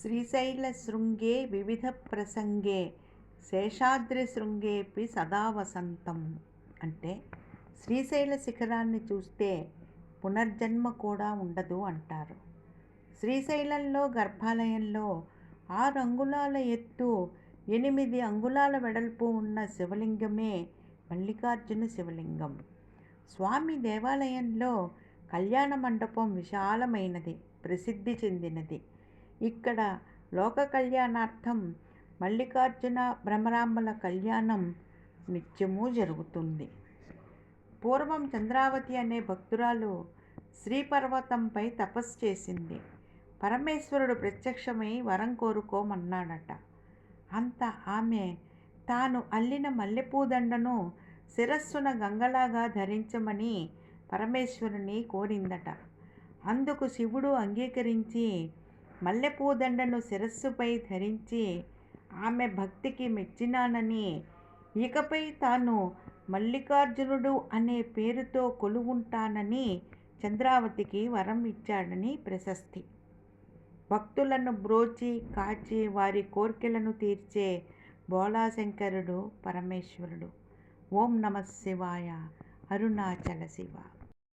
శ్రీశైలశృంగే వివిధప్రసంగే శేషాద్రిశృంగేపి సదా వసంతం. అంటే శ్రీశైల శిఖరాన్ని చూస్తే పునర్జన్మ కూడా ఉండదు అంటారు. శ్రీశైలంలో గర్భాలయంలో 6 అంగుళాల ఎత్తు 8 అంగుళాల వెడల్పు ఉన్న శివలింగమే మల్లికార్జున శివలింగం. స్వామి దేవాలయంలో కళ్యాణ మండపం విశాలమైనది, ప్రసిద్ధి చెందినది. ఇక్కడ లోక కళ్యాణార్థం మల్లికార్జున భ్రమరాంబల కళ్యాణం నిత్యము జరుగుతుంది. పూర్వం చంద్రావతి అనే భక్తురాలు శ్రీపర్వతంపై తపస్సు చేసింది. పరమేశ్వరుడు ప్రత్యక్షమై వరం కోరుకోమన్నాడట. అంత ఆమె తాను అల్లిన మల్లెపూదండను శిరస్సున గంగలాగా ధరించమని పరమేశ్వరుని కోరిందట. అందుకు శివుడు అంగీకరించి మల్లెపూదండను శిరస్సుపై ధరించి ఆమె భక్తికి మెచ్చినానని, ఇకపై తాను మల్లికార్జునుడు అనే పేరుతో కొలువుంటానని చంద్రావతికి వరం ఇచ్చాడని ప్రశస్తి. భక్తులను బ్రోచి కాచి వారి కోర్కెలను తీర్చే బోళాశంకరుడు పరమేశ్వరుడు. ఓం నమః శివాయ. అరుణాచల శివ.